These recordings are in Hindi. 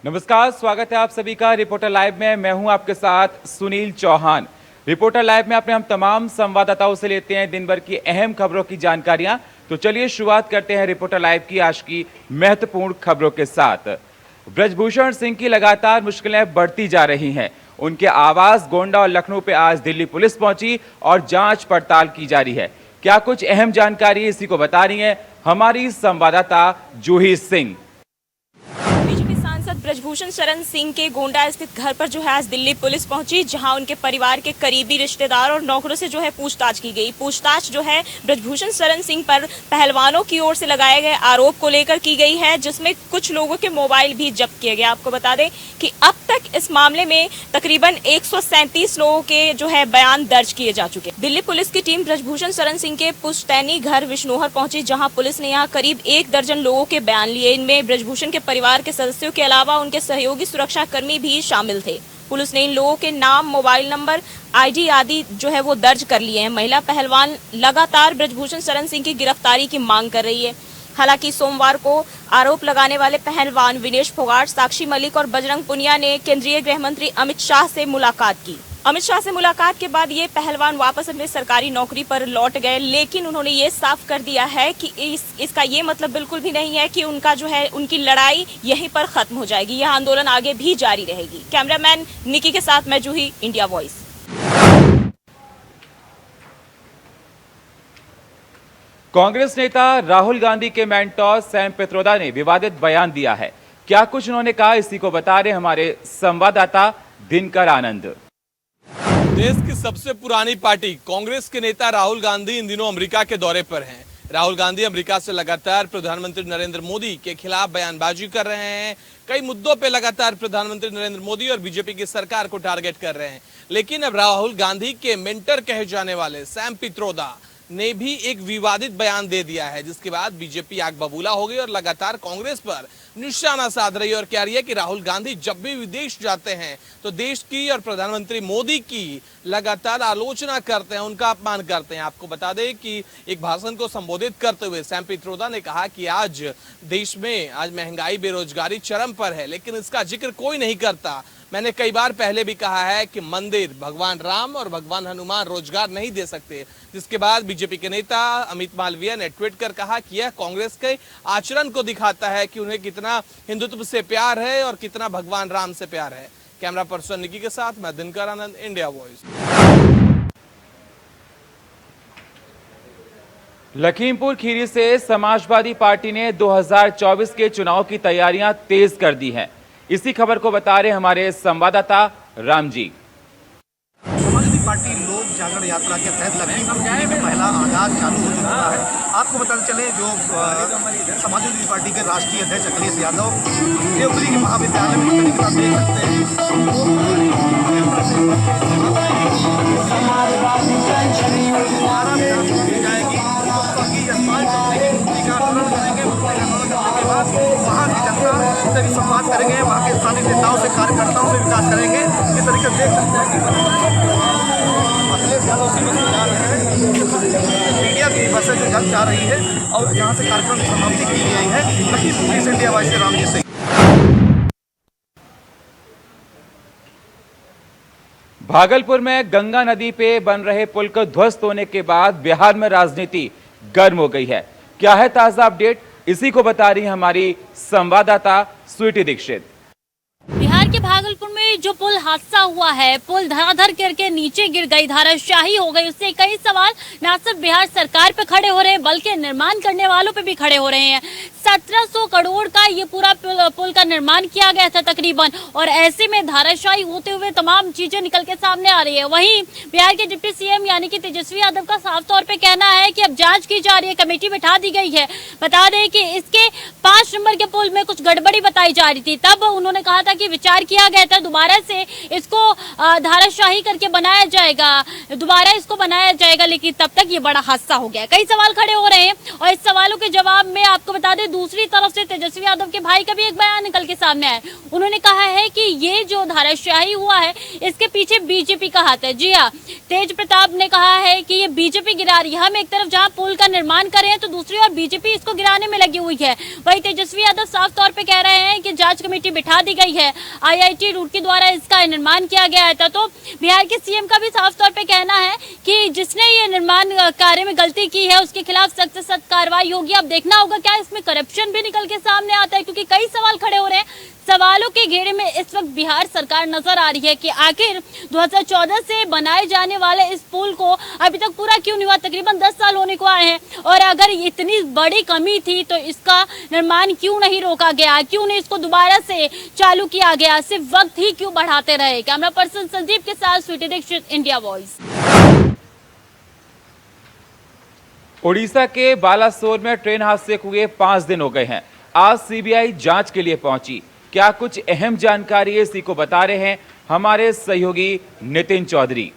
नमस्कार, स्वागत है आप सभी का रिपोर्टर लाइव में। मैं हूं आपके साथ सुनील चौहान। रिपोर्टर लाइव में अपने हम तमाम संवाददाताओं से लेते हैं दिन भर की अहम खबरों की जानकारियां। तो चलिए शुरुआत करते हैं रिपोर्टर लाइव की आज की महत्वपूर्ण खबरों के साथ। ब्रजभूषण सिंह की लगातार मुश्किलें बढ़ती जा रही हैं। उनके आवास गोंडा और लखनऊ पे आज दिल्ली पुलिस पहुंची और जांच पड़ताल की जा रही है। क्या कुछ अहम जानकारी इसी को बता रही है हमारी संवाददाता जूही सिंह। बीजेपी सांसद ब्रजभूषण शरण सिंह के गोंडा स्थित घर पर आज दिल्ली पुलिस पहुंची, जहां उनके परिवार के करीबी रिश्तेदार और नौकरों से पूछताछ की गई। पूछताछ ब्रजभूषण शरण सिंह पर पहलवानों की ओर से लगाए गए आरोप को लेकर की गई है, जिसमें कुछ लोगों के मोबाइल भी जब्त किए गए। आपको बता दें कि अब तक इस मामले में तकरीबन 137 लोगों के बयान दर्ज किए जा चुके हैं। दिल्ली पुलिस की टीम ब्रजभूषण शरण सिंह के पुश्तैनी घर विष्णोहर पहुंची, जहां पुलिस ने यहां करीब 1 दर्जन लोगों के बयान लिए। इनमें ब्रजभूषण के परिवार के सदस्यों के अलावा उनके सहयोगी सुरक्षा कर्मी भी शामिल थे। पुलिस ने इन लोगों के नाम, मोबाइल नंबर, आईडी आदि वो दर्ज कर लिए हैं। महिला पहलवान लगातार ब्रजभूषण शरण सिंह की गिरफ्तारी की मांग कर रही है। हालांकि सोमवार को आरोप लगाने वाले पहलवान विनेश फोगाट, साक्षी मलिक और बजरंग पुनिया ने केंद्रीय गृह मंत्री अमित शाह से मुलाकात की। अमित शाह से मुलाकात के बाद ये पहलवान वापस अपनी सरकारी नौकरी पर लौट गए, लेकिन उन्होंने ये साफ कर दिया है कि इसका ये मतलब बिल्कुल भी नहीं है कि उनकी लड़ाई यहीं पर खत्म हो जाएगी। यह आंदोलन आगे भी जारी रहेगी। कैमरामैन निकी के साथ मैं जूही, इंडिया वॉइस। कांग्रेस नेता राहुल गांधी के मेंटोर सैम पित्रोदा ने विवादित बयान दिया है। क्या कुछ उन्होंने कहा, इसी को बता रहे हमारे संवाददाता दिनकर आनंद। देश की सबसे पुरानी पार्टी कांग्रेस के नेता राहुल गांधी इन दिनों अमेरिका के दौरे पर हैं। राहुल गांधी अमेरिका से लगातार प्रधानमंत्री नरेंद्र मोदी के खिलाफ बयानबाजी कर रहे हैं। कई मुद्दों पे लगातार प्रधानमंत्री नरेंद्र मोदी और बीजेपी की सरकार को टारगेट कर रहे हैं। लेकिन अब राहुल गांधी के मेंटर कहे जाने वाले सैम पित्रोदा ने भी एक विवादित बयान दे दिया है, जिसके बाद बीजेपी आग बबूला हो गई और लगातार कांग्रेस पर निशाना साध रही है और कह रही है कि राहुल गांधी जब भी विदेश जाते हैं तो देश की और प्रधानमंत्री मोदी की लगातार आलोचना करते हैं, उनका अपमान करते हैं। आपको बता दें कि एक भाषण को संबोधित करते हुए सैम पित्रोदा ने कहा कि आज देश में महंगाई, बेरोजगारी चरम पर है, लेकिन इसका जिक्र कोई नहीं करता। मैंने कई बार पहले भी कहा है कि मंदिर, भगवान राम और भगवान हनुमान रोजगार नहीं दे सकते। जिसके बाद बीजेपी के नेता अमित मालवीय ने ट्वीट कर कहा कि यह कांग्रेस के आचरण को दिखाता है कि उन्हें कितना हिंदुत्व से प्यार है और कितना भगवान राम से प्यार है। कैमरा पर्सन निकी के साथ मैं दिनकर आनंद, इंडिया वॉइस। लखीमपुर खीरी से समाजवादी पार्टी ने 2024 के चुनाव की तैयारियां तेज कर दी हैं। इसी खबर को बता रहे हमारे संवाददाता राम जी। समाजवादी पार्टी लोक जागरण यात्रा के तहत लखीमपुर खीरी में पहला आगाज चालू हो चुका है। आपको बताते चले जो समाजवादी पार्टी के राष्ट्रीय अध्यक्ष अखिलेश यादव देवगिरी के महाविद्यालय में देख सकते हैं। वहाँ की जनता से भी संवाद करेंगे, वहाँ के स्थानीय नेताओं से, कार्यकर्ताओं से विकास करेंगे। इस तरीके से देख सकते हैं कि अखिलेश यादव से मीडिया की बसें जो जल्द जा रही है और यहाँ से कार्यक्रम की समाप्ति की गई है। लखीमपुर से इंडिया वॉइस से राम जी सिंह। भागलपुर में गंगा नदी पे बन रहे पुल को ध्वस्त होने के बाद बिहार में राजनीति गर्म हो गई है। क्या है ताजा अपडेट, इसी को बता रही हमारी संवाददाता स्वीटी दीक्षित। बिहार के भागलपुर में जो पुल हादसा हुआ है, पुल धड़ाधड़ करके नीचे गिर गई, धराशायी हो गई। उससे कई सवाल न सिर्फ बिहार सरकार पे खड़े हो रहे हैं, बल्कि निर्माण करने वालों पे भी खड़े हो रहे हैं। 1700 करोड़ का ये पूरा पुल का निर्माण किया गया था तकरीबन, और ऐसे में धराशायी होते हुए तमाम चीजें निकल के सामने आ रही है। वहीं बिहार के डिप्टी सीएम यानी कि तेजस्वी यादव का साफ तौर पे कहना है कि अब जांच की जा रही है, कमेटी बैठा दी गई है। बता दें कि इसके 5 नंबर के पुल में कुछ गड़बड़ी बताई जा रही थी, तब उन्होंने कहा था कि विचार विस्तार किया गया था, दोबारा से इसको धाराशाही करके बनाया जाएगा, दोबारा इसको बनाया जाएगा, लेकिन तब तक ये बड़ा हादसा हो गया। कई सवाल खड़े हो रहे हैं और इस सवालों के जवाब में आपको बता दें दूसरी तरफ से तेजस्वी यादव के भाई का भी एक बयान निकल के सामने आया। उन्होंने कहा है कि ये जो धाराशाही हुआ है इसके पीछे बीजेपी का हाथ है। जी हाँ, तेज प्रताप ने कहा है कि ये बीजेपी गिरा रही है। हम एक तरफ जहां पुल का निर्माण कर रहे हैं तो दूसरी ओर बीजेपी इसको गिराने में लगी हुई है। वही तेजस्वी यादव साफ तौर पे कह रहे हैं कि जांच कमेटी बिठा दी गई है, IIT रुड़की द्वारा इसका निर्माण किया गया था। तो बिहार के सीएम का भी साफ तौर पे कहना है कि जिसने ये निर्माण कार्य में गलती की है उसके खिलाफ सख्त से सख्त कार्रवाई होगी। अब देखना होगा क्या इसमें करप्शन भी निकल के सामने आता है, क्योंकि कई सवाल खड़े हो रहे हैं। सवालों के घेरे में इस वक्त बिहार सरकार नजर आ रही है कि आखिर 2014 से बनाए जाने वाले इस पुल को अभी तक पूरा क्यों नहीं हुआ। तकरीबन 10 साल होने को आए हैं और अगर इतनी बड़ी कमी थी तो इसका निर्माण क्यों नहीं रोका गया, क्यों नहीं इसको दोबारा से चालू किया गया, सिर्फ वक्त ही क्यों बढ़ाते रहे। कैमरा पर्सन संदीप के साथ स्वीटी दीक्षित, इंडिया वॉइस। उड़ीसा के बालासोर में ट्रेन हादसे हुए 5 दिन हो गए हैं। आज सीबीआई जांच के लिए पहुंची। क्या कुछ अहम जानकारी इसी को बता रहे हैं हमारे सहयोगी नितिन चौधरी।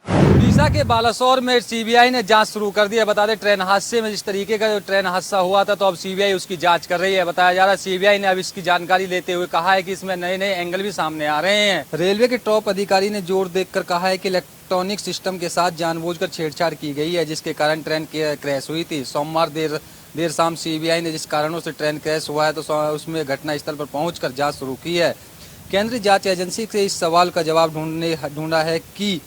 उड़ीसा के बालासोर में सीबीआई ने जांच शुरू कर दी है। बता दें ट्रेन हादसे में जिस तरीके का जो ट्रेन हादसा हुआ था तो अब सीबीआई उसकी जांच कर रही है। बताया जा रहा है सीबीआई ने अब इसकी जानकारी लेते हुए कहा है कि इसमें नए नए एंगल भी सामने आ रहे हैं। रेलवे के टॉप अधिकारी ने जोर देकर कहा है कि इलेक्ट्रॉनिक सिस्टम के साथ जानबूझकर छेड़छाड़ की गई है, जिसके कारण ट्रेन क्रैश हुई थी। सोमवार देर शाम सीबीआई ने जिस कारणों से ट्रेन क्रैश हुआ है तो उसमें घटनास्थल पर पहुंचकर जांच शुरू की है। केंद्रीय जांच एजेंसी से इस सवाल का जवाब ढूंढा है कि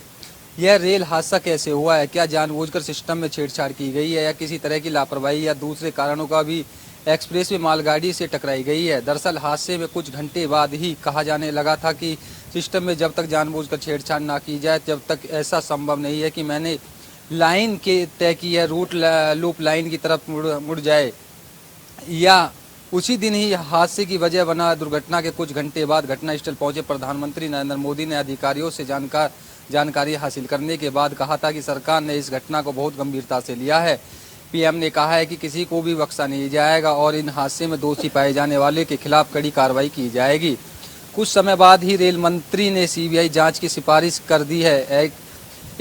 यह रेल हादसा कैसे हुआ है, क्या जानबूझकर सिस्टम में छेड़छाड़ की गई है या किसी तरह की लापरवाही या दूसरे कारणों का भी एक्सप्रेस वे मालगाड़ी से टकराई गई है। दरअसल हादसे में कुछ घंटे बाद ही कहा जाने लगा था कि सिस्टम में जब तक जानबूझकर छेड़छाड़ ना की जाए जब तक ऐसा संभव नहीं है कि मैंने लाइन के तय की है रूट लूप लाइन की तरफ मुड़ जाए। या उसी दिन ही हादसे की वजह बना दुर्घटना के कुछ घंटे बाद घटनास्थल पहुंचे प्रधानमंत्री नरेंद्र मोदी ने अधिकारियों से जानकारी हासिल करने के बाद कहा था कि सरकार ने इस घटना को बहुत गंभीरता से लिया है। पीएम ने कहा है कि किसी को भी बख्शा नहीं जाएगा और इन हादसे में दोषी पाए जाने वाले के खिलाफ कड़ी कार्रवाई की जाएगी। कुछ समय बाद ही रेल मंत्री ने सीबीआई जांच की सिफारिश कर दी है।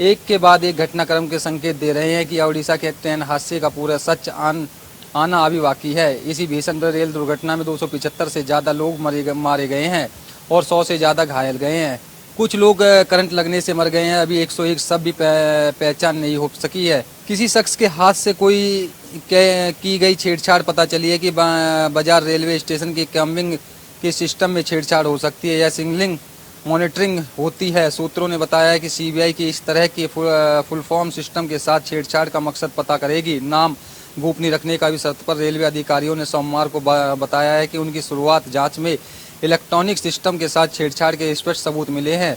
एक के बाद एक घटनाक्रम के संकेत दे रहे हैं कि उड़ीसा के ट्रेन हादसे का पूरा सच आना अभी बाकी है। इसी भीषण रेल दुर्घटना में 275 से ज़्यादा लोग मारे गए हैं और 100 से ज़्यादा घायल गए हैं। कुछ लोग करंट लगने से मर गए हैं। अभी 101 सब भी पहचान नहीं हो सकी है। किसी शख्स के हाथ से कोई की गई छेड़छाड़ पता चली है कि बाजार रेलवे स्टेशन की कम्बिंग के सिस्टम में छेड़छाड़ हो सकती है या सिग्नलिंग मॉनिटरिंग होती है। सूत्रों ने बताया है कि सीबीआई की इस तरह के फुल फॉर्म सिस्टम के साथ छेड़छाड़ का मकसद पता करेगी। नाम गोपनीय रखने का भी शर्त पर रेलवे अधिकारियों ने सोमवार को बताया है कि उनकी शुरुआत जांच में इलेक्ट्रॉनिक सिस्टम के साथ छेड़छाड़ के स्पष्ट सबूत मिले हैं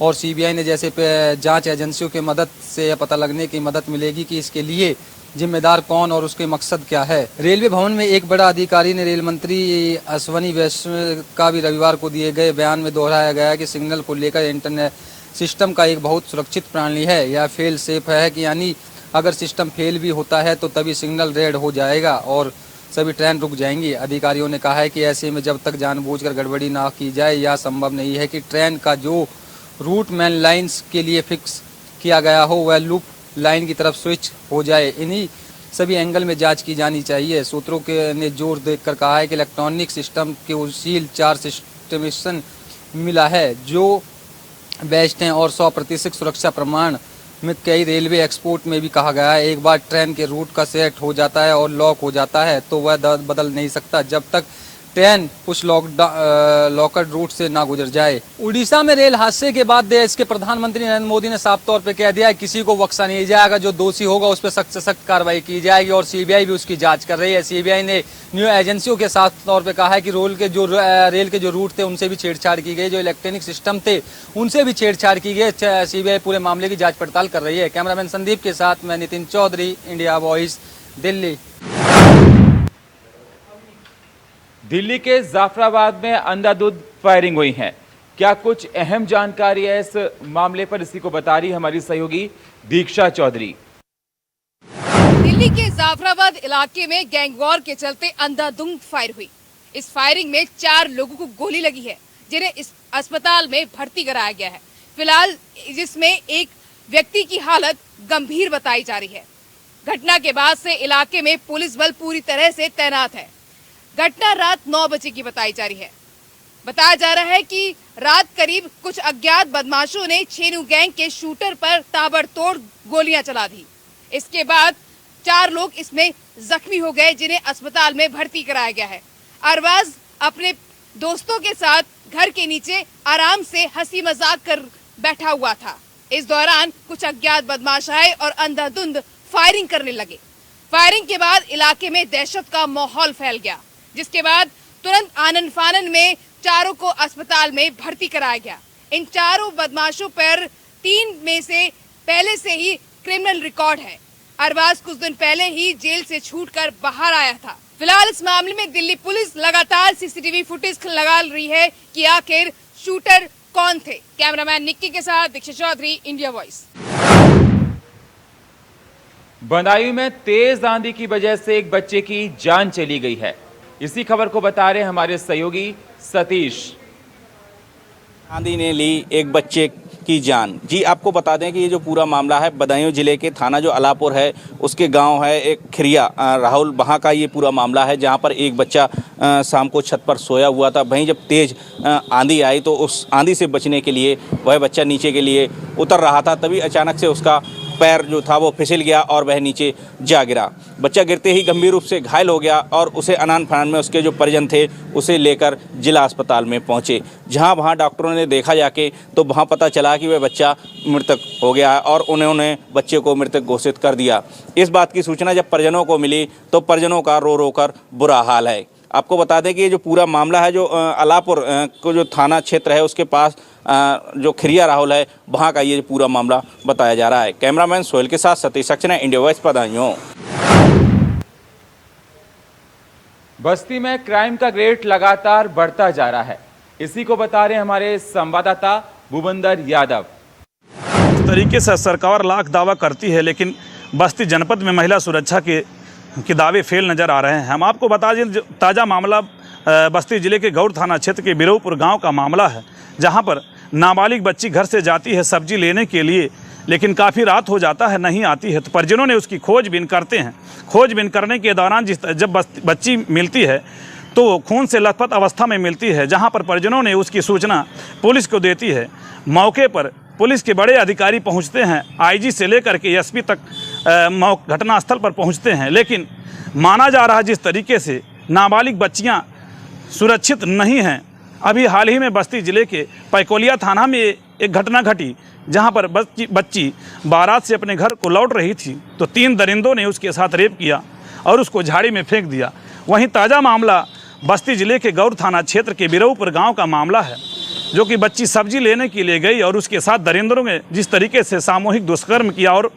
और सीबीआई ने जैसे जांच एजेंसियों की मदद से यह पता लगने की मदद मिलेगी कि इसके लिए जिम्मेदार कौन और उसके मकसद क्या है। रेलवे भवन में एक बड़ा अधिकारी ने रेल मंत्री अश्वनी वैष्णव का भी रविवार को दिए गए बयान में दोहराया गया कि सिग्नल को लेकर इंटरनेट सिस्टम का एक बहुत सुरक्षित प्रणाली है। यह फेल सेफ है कि यानी अगर सिस्टम फेल भी होता है तो तभी सिग्नल रेड हो जाएगा और सभी ट्रेन रुक जाएंगी। अधिकारियों ने कहा है कि ऐसे में जब तक जानबूझकर गड़बड़ी ना की जाए यह संभव नहीं है कि ट्रेन का जो रूट मेन लाइन्स के लिए फिक्स किया गया हो वह लूप लाइन की तरफ स्विच हो जाए। इन्हीं सभी एंगल में जांच की जानी चाहिए। सूत्रों ने जोर देकर कहा है कि इलेक्ट्रॉनिक सिस्टम के उसील 4 सिस्टमेशन मिला है जो बेस्ट हैं और 100% सुरक्षा प्रमाण में कई रेलवे एक्सपोर्ट में भी कहा गया है। एक बार ट्रेन के रूट का सेट हो जाता है और लॉक हो जाता है तो वह बदल नहीं सकता जब तक ट्रेन उस लॉकड रूट से ना गुजर जाए। उड़ीसा में रेल हादसे के बाद देश के प्रधानमंत्री नरेंद्र मोदी ने साफ तौर पर कह दिया है किसी को बख्शा नहीं जाएगा, जो दोषी होगा उस पर सख्त से सख्त कार्रवाई की जाएगी और सीबीआई भी उसकी जांच कर रही है। सीबीआई ने न्यू एजेंसियों के साफ तौर पर कहा है कि रेल के जो रूट थे उनसे भी छेड़छाड़ की गई, जो इलेक्ट्रॉनिक सिस्टम थे उनसे भी छेड़छाड़ की गई। सीबीआई पूरे मामले की जाँच पड़ताल कर रही है। कैमरामैन संदीप के साथ मैं नितिन चौधरी, इंडिया वॉइस, दिल्ली। दिल्ली के जाफराबाद में अंधाधुंध फायरिंग हुई है। क्या कुछ अहम जानकारी है इस मामले पर, इसी को बता रही हमारी सहयोगी दीक्षा चौधरी। दिल्ली के जाफराबाद इलाके में गैंग वॉर के चलते अंधाधुंध फायर हुई। इस फायरिंग में 4 लोगों को गोली लगी है जिन्हें इस अस्पताल में भर्ती कराया गया है। फिलहाल जिसमें एक व्यक्ति की हालत गंभीर बताई जा रही है। घटना के बाद से इलाके में पुलिस बल पूरी तरह से तैनात है। घटना रात 9 बजे की बताई जा रही है। बताया जा रहा है कि रात करीब कुछ अज्ञात बदमाशों ने छेनू गैंग के शूटर पर ताबड़तोड़ गोलियां चला दी। इसके बाद 4 लोग इसमें जख्मी हो गए, जिन्हें अस्पताल में भर्ती कराया गया है। अरबाज अपने दोस्तों के साथ घर के नीचे आराम से हंसी मजाक कर बैठा हुआ था। इस दौरान कुछ अज्ञात बदमाश आए और अंधाधुंध फायरिंग करने लगे। फायरिंग के बाद इलाके में दहशत का माहौल फैल गया, जिसके बाद तुरंत आनन फानन में चारों को अस्पताल में भर्ती कराया गया। इन चारों बदमाशों पर 3 में से पहले से ही क्रिमिनल रिकॉर्ड है। अरबाज कुछ दिन पहले ही जेल से छूटकर बाहर आया था। फिलहाल इस मामले में दिल्ली पुलिस लगातार सीसीटीवी फुटेज लगा रही है कि आखिर शूटर कौन थे। कैमरामैन निक्की के साथ दीक्षित चौधरी, इंडिया वॉइस। बदायूं में तेज आंधी की वजह से एक बच्चे की जान चली गई है। इसी खबर को बता रहे हमारे सहयोगी सतीश। आंधी ने ली एक बच्चे की जान। जी आपको बता दें कि ये जो पूरा मामला है बदायूं जिले के थाना जो अलापुर है उसके गांव है एक खिरिया राहुल, वहाँ का ये पूरा मामला है, जहाँ पर एक बच्चा शाम को छत पर सोया हुआ था। वहीं जब तेज़ आंधी आई तो उस आंधी से बचने के लिए वह बच्चा नीचे के लिए उतर रहा था, तभी अचानक से उसका पैर जो था वो फिसल गया और वह नीचे जा गिरा। बच्चा गिरते ही गंभीर रूप से घायल हो गया और उसे अनान फनान में उसके जो परिजन थे उसे लेकर जिला अस्पताल में पहुंचे। वहाँ डॉक्टरों ने देखा जाके तो वहाँ पता चला कि वह बच्चा मृतक हो गया है और उन्होंने बच्चे को मृतक घोषित कर दिया। इस बात की सूचना जब परिजनों को मिली तो परिजनों का रो रो कर बुरा हाल है। आपको बता दें कि ये जो पूरा मामला है जो अलापुर को जो थाना क्षेत्र है उसके पास जो खिरिया राहुल है वहाँ का ये पूरा मामला बताया जा रहा है। कैमरामैन सोहेल के साथ सतीश सक्सेना, इंडिया वॉइस, बदायूं। बस्ती में क्राइम का रेट लगातार बढ़ता जा रहा है। इसी को बता रहे हमारे संवाददाता भूपेंद्र यादव। इस तरीके से सरकार लाख दावा करती है, लेकिन बस्ती जनपद में महिला सुरक्षा के दावे फेल नज़र आ रहे हैं। हम आपको बता दें ताज़ा मामला बस्ती जिले के गौड़ थाना क्षेत्र के बिरोपुर गांव का मामला है, जहां पर नाबालिग बच्ची घर से जाती है सब्जी लेने के लिए, लेकिन काफ़ी रात हो जाता है, नहीं आती है। तो परिजनों ने उसकी खोजबीन करते हैं। खोजबीन करने के दौरान जब बच्ची मिलती है तो वो खून से लथपथ अवस्था में मिलती है, जहां पर परिजनों ने उसकी सूचना पुलिस को देती है। मौके पर पुलिस के बड़े अधिकारी पहुंचते हैं, आईजी से लेकर के एसपी तक घटनास्थल पर पहुंचते हैं, लेकिन माना जा रहा जिस तरीके से नाबालिग बच्चियां सुरक्षित नहीं हैं। अभी हाल ही में बस्ती जिले के पैकोलिया थाना में एक घटना घटी, जहां पर बच्ची बारात से अपने घर को लौट रही थी तो 3 दरिंदों ने उसके साथ रेप किया और उसको झाड़ी में फेंक दिया। वहीं ताज़ा मामला बस्ती जिले के गौड़ थाना क्षेत्र के बिरोपुर गांव का मामला है, जो कि बच्ची सब्जी लेने के लिए गई और उसके साथ दरिंदरों ने जिस तरीके से सामूहिक दुष्कर्म किया और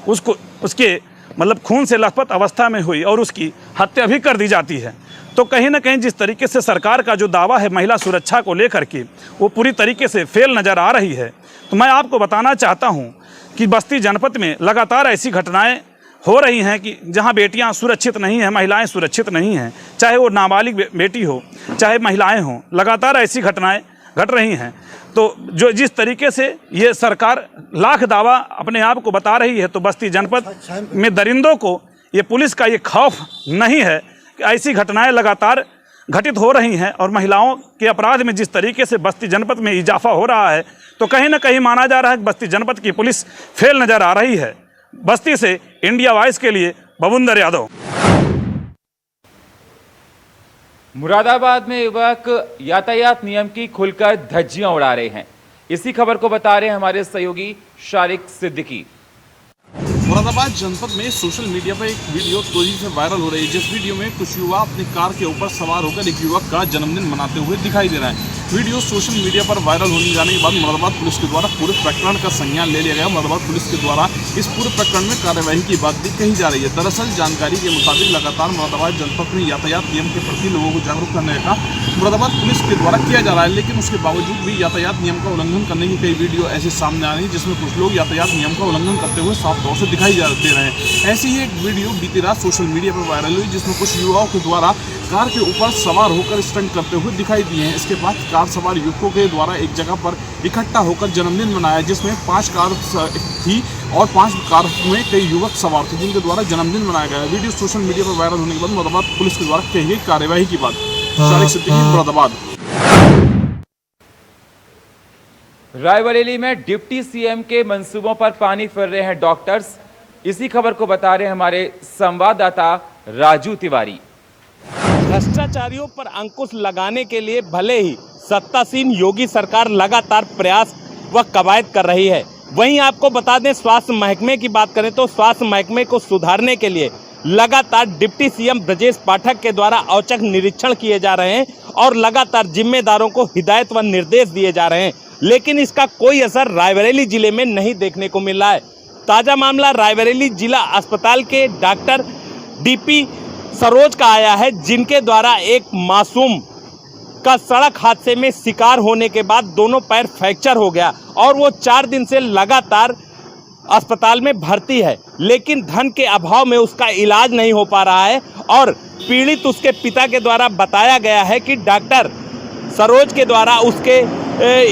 उसके मतलब खून से लथपथ अवस्था में हुई और उसकी हत्या भी कर दी जाती है। तो कहीं ना कहीं जिस तरीके से सरकार का जो दावा है महिला सुरक्षा को लेकर के वो पूरी तरीके से फेल नज़र आ रही है। तो मैं आपको बताना चाहता हूं कि बस्ती जनपद में लगातार ऐसी घटनाएं हो रही हैं कि जहां बेटियां सुरक्षित नहीं हैं, महिलाएं सुरक्षित नहीं हैं, चाहे वो नाबालिग बेटी हो चाहे महिलाएं हों, लगातार ऐसी घटनाएं घट रही हैं। तो जो जिस तरीके से ये सरकार लाख दावा अपने आप को बता रही है, तो बस्ती जनपद में दरिंदों को ये पुलिस का ये खौफ नहीं है कि ऐसी घटनाएं लगातार घटित हो रही हैं और महिलाओं के अपराध में जिस तरीके से बस्ती जनपद में इजाफा हो रहा है, तो कहीं ना कहीं माना जा रहा है कि बस्ती जनपद की पुलिस फेल नज़र आ रही है। बस्ती से इंडिया वॉइस के लिए भूपेंद्र यादव। मुरादाबाद में युवक यातायात नियम की खुलकर धज्जियां उड़ा रहे हैं। इसी खबर को बता रहे हैं हमारे सहयोगी शारिक सिद्दीकी। मुरादाबाद जनपद में सोशल मीडिया पर एक वीडियो तेजी से वायरल हो रही है, जिस वीडियो में कुछ युवा अपनी कार के ऊपर सवार होकर एक युवक का जन्मदिन मनाते हुए दिखाई दे रहा है। वीडियो सोशल मीडिया पर वायरल होने जाने के बाद मुरादाबाद पुलिस के द्वारा पूरे प्रकरण का संज्ञान ले लिया गया। मुरादाबाद पुलिस के द्वारा इस पूरे प्रकरण में कार्यवाही की बात भी कही जा रही है। दरअसल जानकारी के मुताबिक लगातार मुरादाबाद जनपद में यातायात नियम के प्रति लोगों को जागरूक करने का मुरादाबाद पुलिस के द्वारा किया जा रहा है, लेकिन उसके बावजूद भी यातायात नियम का उल्लंघन करने की कई वीडियो ऐसे सामने आ रही है जिसमें कुछ लोग यातायात नियम का उल्लंघन करते हुए साफ तौर से दिखाई दे रहे हैं। ऐसी ही एक वीडियो बीती रात सोशल मीडिया पर वायरल हुई, जिसमें कुछ युवाओं के द्वारा कार के ऊपर सवार होकर स्टंट करते हुए दिखाई दिए हैं। इसके बाद कार कार सवार युवकों के द्वारा एक जगह पर इकट्ठा होकर जन्मदिन मनाया, जिसमें 5 कार थी और 5 कार में कई युवक सवार थे जिनके द्वारा जन्मदिन मनाया गया। वीडियो सोशल मीडिया पर वायरल होने के बाद मुरादाबाद पुलिस के द्वारा कही गई कार्यवाही की बात। शारिक सिद्दीकी, मुरादाबाद। रायबरेली में डिप्टी सीएम के मंसूबों पर पानी फिर रहे हैं डॉक्टर्स। इसी खबर को बता रहे हैं हमारे संवाददाता राजू तिवारी। भ्रष्टाचारियों पर अंकुश लगाने के लिए भले ही सत्तासीन योगी सरकार लगातार प्रयास व कवायद कर रही है, वहीं आपको बता दें स्वास्थ्य महकमे की बात करें तो स्वास्थ्य महकमे को सुधारने के लिए लगातार डिप्टी सीएम ब्रजेश पाठक के द्वारा औचक निरीक्षण किए जा रहे हैं और लगातार जिम्मेदारों को हिदायत व निर्देश दिए जा रहे हैं, लेकिन इसका कोई असर रायबरेली जिले में नहीं देखने को मिल रहा है। ताज़ा मामला रायबरेली जिला अस्पताल के डॉक्टर डीपी सरोज का आया है, जिनके द्वारा एक मासूम का सड़क हादसे में शिकार होने के बाद दोनों पैर फ्रैक्चर हो गया और वो 4 दिन से लगातार अस्पताल में भर्ती है, लेकिन धन के अभाव में उसका इलाज नहीं हो पा रहा है और पीड़ित उसके पिता के द्वारा बताया गया है कि डॉक्टर सरोज के द्वारा उसके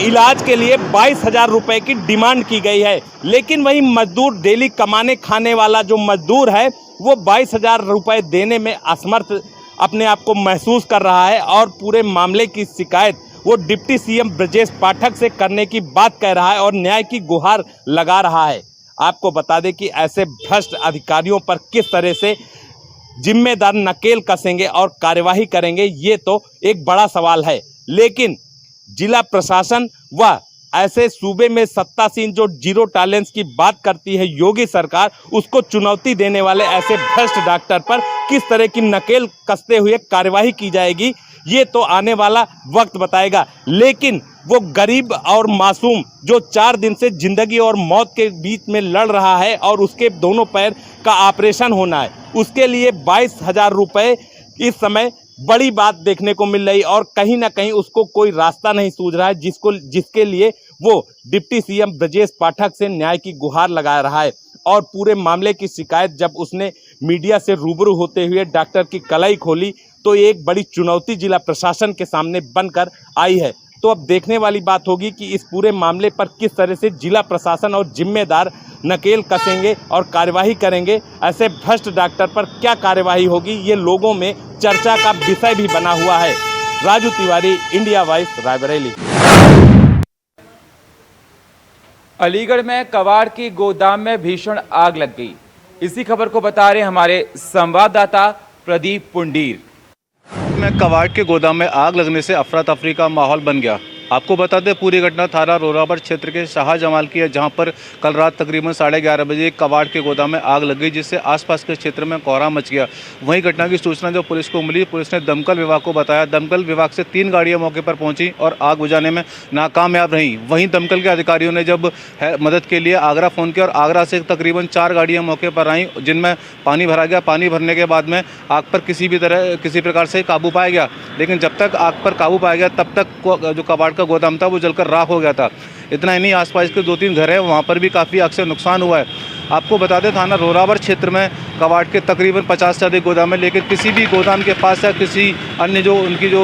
इलाज के लिए 22,000 रुपये की डिमांड की गई है, लेकिन वही मजदूर डेली कमाने खाने वाला जो मजदूर है वो 22,000 रुपये देने में असमर्थ अपने आप को महसूस कर रहा है और पूरे मामले की शिकायत वो डिप्टी सीएम ब्रजेश पाठक से करने की बात कह रहा है और न्याय की गुहार लगा रहा है। आपको बता दें कि ऐसे भ्रष्ट अधिकारियों पर किस तरह से जिम्मेदार नकेल कसेंगे और कार्यवाही करेंगे, ये तो एक बड़ा सवाल है। लेकिन जिला प्रशासन व ऐसे सूबे में सत्तासीन जो जीरो टॉलरेंस की बात करती है योगी सरकार, उसको चुनौती देने वाले ऐसे भ्रष्ट डॉक्टर पर किस तरह की नकेल कसते हुए कार्यवाही की जाएगी, ये तो आने वाला वक्त बताएगा। लेकिन वो गरीब और मासूम जो 4 दिन से जिंदगी और मौत के बीच में लड़ रहा है और उसके दोनों पैर का ऑपरेशन होना है, उसके लिए 22,000 रुपये इस समय बड़ी बात देखने को मिल रही और कहीं ना कहीं उसको कोई रास्ता नहीं सूझ रहा है, जिसके लिए वो डिप्टी सीएम ब्रजेश पाठक से न्याय की गुहार लगा रहा है। और पूरे मामले की शिकायत जब उसने मीडिया से रूबरू होते हुए डॉक्टर की कलाई खोली तो एक बड़ी चुनौती जिला प्रशासन के सामने बनकर आई है। तो अब देखने वाली बात होगी कि इस पूरे मामले पर किस तरह से जिला प्रशासन और जिम्मेदार नकेल कसेंगे और कार्यवाही करेंगे। ऐसे भ्रष्ट डॉक्टर पर क्या कार्यवाही होगी, ये लोगों में चर्चा का विषय भी बना हुआ है। Raju Tiwari, India Voice, Raebareli. अलीगढ़ में कबाड़ की गोदाम में भीषण आग लग गई। इसी खबर को बता रहे हमारे संवाददाता प्रदीप पुंडीर। में कबाड़ के गोदाम में आग लगने से अफरा तफरी का माहौल बन गया। आपको बता दें पूरी घटना थाना रोराबर क्षेत्र के शाहजमाल की है, जहां पर कल रात तकरीबन 11:30 बजे एक कबाड़ के गोदाम में आग लग गई, जिससे आसपास के क्षेत्र में कोहराम मच गया। वहीं घटना की सूचना जब पुलिस को मिली, पुलिस ने दमकल विभाग को बताया। दमकल विभाग से 3 गाड़ियां मौके पर पहुंची और आग बुझाने में नाकामयाब रहीं। वहीं दमकल के अधिकारियों ने जब मदद के लिए आगरा फ़ोन किया और आगरा से तकरीबन 4 गाड़ियाँ मौके पर आईं, जिनमें पानी भरा गया। पानी भरने के बाद में आग पर किसी प्रकार से काबू पाया गया, लेकिन जब तक आग पर काबू पाया गया तब तक जो कबाड़ का गोदाम था वो जलकर राख हो गया था। इतना ही नहीं, आसपास के 2-3 घर हैं, वहाँ पर भी काफ़ी आग से नुकसान हुआ है। आपको बता दें थाना रोरावर क्षेत्र में कबाड़ के तकरीबन 50 से अधिक गोदाम है, लेकिन किसी भी गोदाम के पास या किसी अन्य जो उनकी जो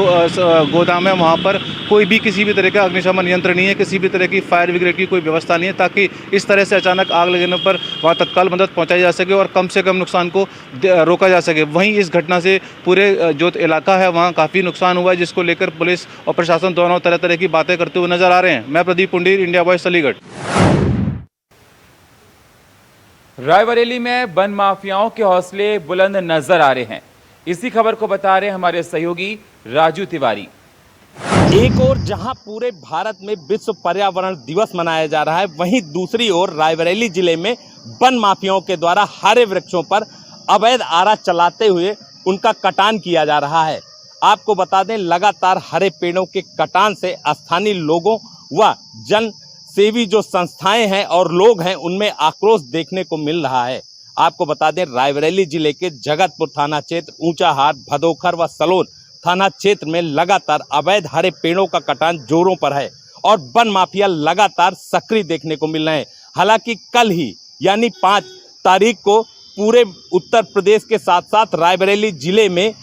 गोदाम है वहाँ पर कोई भी किसी भी तरह का अग्निशमन यंत्र नहीं है, किसी भी तरह की फायर ब्रिगेड की कोई व्यवस्था नहीं है, ताकि इस तरह से अचानक आग लगने पर वहाँ तत्काल मदद पहुँचाई जा सके और कम से कम नुकसान को रोका जा सके। वहीं इस घटना से पूरे जो इलाका है वहाँ काफ़ी नुकसान हुआ है, जिसको लेकर पुलिस और प्रशासन दोनों तरह तरह की बातें करते हुए नजर आ रहे हैं। मैं प्रदीप पुंडीर, इंडिया वॉइस, अलीगढ़। रायबरेली में वन माफियाओं के हौसले बुलंद नजर आ रहे हैं। इसी खबर को बता रहे हमारे सहयोगी राजू तिवारी। एक ओर जहां पूरे भारत में विश्व पर्यावरण दिवस मनाया जा रहा है, वहीं दूसरी ओर रायबरेली जिले में वन माफियाओं के द्वारा हरे वृक्षों पर अवैध आरा चलाते हुए उनका कटान किया जा रहा है। आपको बता दें लगातार हरे पेड़ों के कटान से स्थानीय लोगों व जन सेवी जो संस्थाएं हैं और लोग हैं उनमें आक्रोश देखने को मिल रहा है। आपको बता दें रायबरेली जिले के जगतपुर थाना क्षेत्र, ऊंचाहार, भदोखर व सलोन थाना क्षेत्र में लगातार अवैध हरे पेड़ों का कटान जोरों पर है और वन माफिया लगातार सक्रिय देखने को मिल रहे हैं। हालांकि कल ही यानी 5 तारीख को पूरे उत्तर प्रदेश के साथ साथ रायबरेली जिले में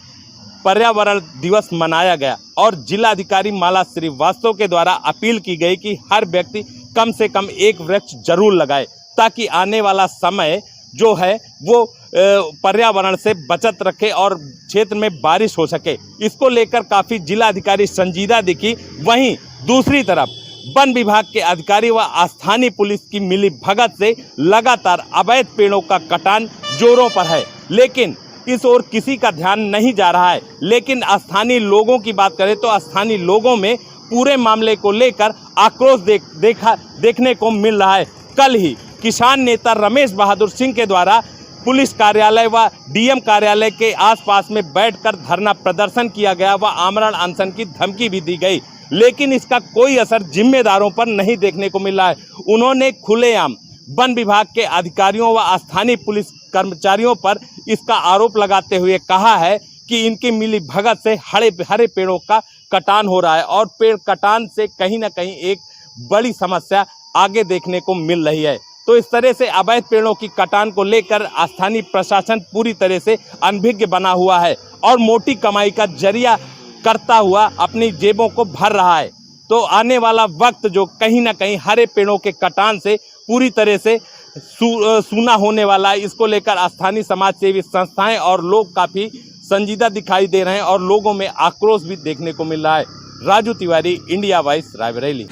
पर्यावरण दिवस मनाया गया और जिलाधिकारी माला श्रीवास्तव के द्वारा अपील की गई कि हर व्यक्ति कम से कम एक वृक्ष जरूर लगाए ताकि आने वाला समय जो है वो पर्यावरण से बचत रखे और क्षेत्र में बारिश हो सके। इसको लेकर काफ़ी जिलाधिकारी संजीदा दिखी। वहीं दूसरी तरफ वन विभाग के अधिकारी व स्थानीय पुलिस की मिली भगत से लगातार अवैध पेड़ों का कटान जोरों पर है, लेकिन इस ओर किसी का ध्यान नहीं जा रहा है। लेकिन स्थानीय लोगों की बात करें तो स्थानीय लोगों में पूरे मामले को लेकर आक्रोश देखने को मिल रहा है। कल ही किसान नेता रमेश बहादुर सिंह के द्वारा पुलिस कार्यालय व डीएम कार्यालय के आसपास में बैठकर धरना प्रदर्शन किया गया व आमरण अनशन की धमकी भी दी गई, लेकिन इसका कोई असर जिम्मेदारों पर नहीं देखने को मिल रहा है। उन्होंने खुलेआम वन विभाग के अधिकारियों व स्थानीय पुलिस कर्मचारियों पर इसका आरोप लगाते हुए कहा है कि इनकी मिली भगत से हरे पेड़ों का कटान हो रहा है और पेड़ कटान से कहीं ना कहीं एक बड़ी समस्या आगे देखने को मिल रही है। तो इस तरह से अवैध पेड़ों की कटान को लेकर स्थानीय प्रशासन पूरी तरह से अनभिज्ञ बना हुआ है और मोटी कमाई का जरिया करता हुआ अपनी जेबों को भर रहा है। तो आने वाला वक्त जो कहीं ना कहीं हरे पेड़ों के कटान से पूरी तरह से सूना होने वाला है, इसको लेकर स्थानीय समाज सेवी संस्थाएं और लोग काफ़ी संजीदा दिखाई दे रहे हैं और लोगों में आक्रोश भी देखने को मिल रहा है। Raju Tiwari, India Voice, Raebareli.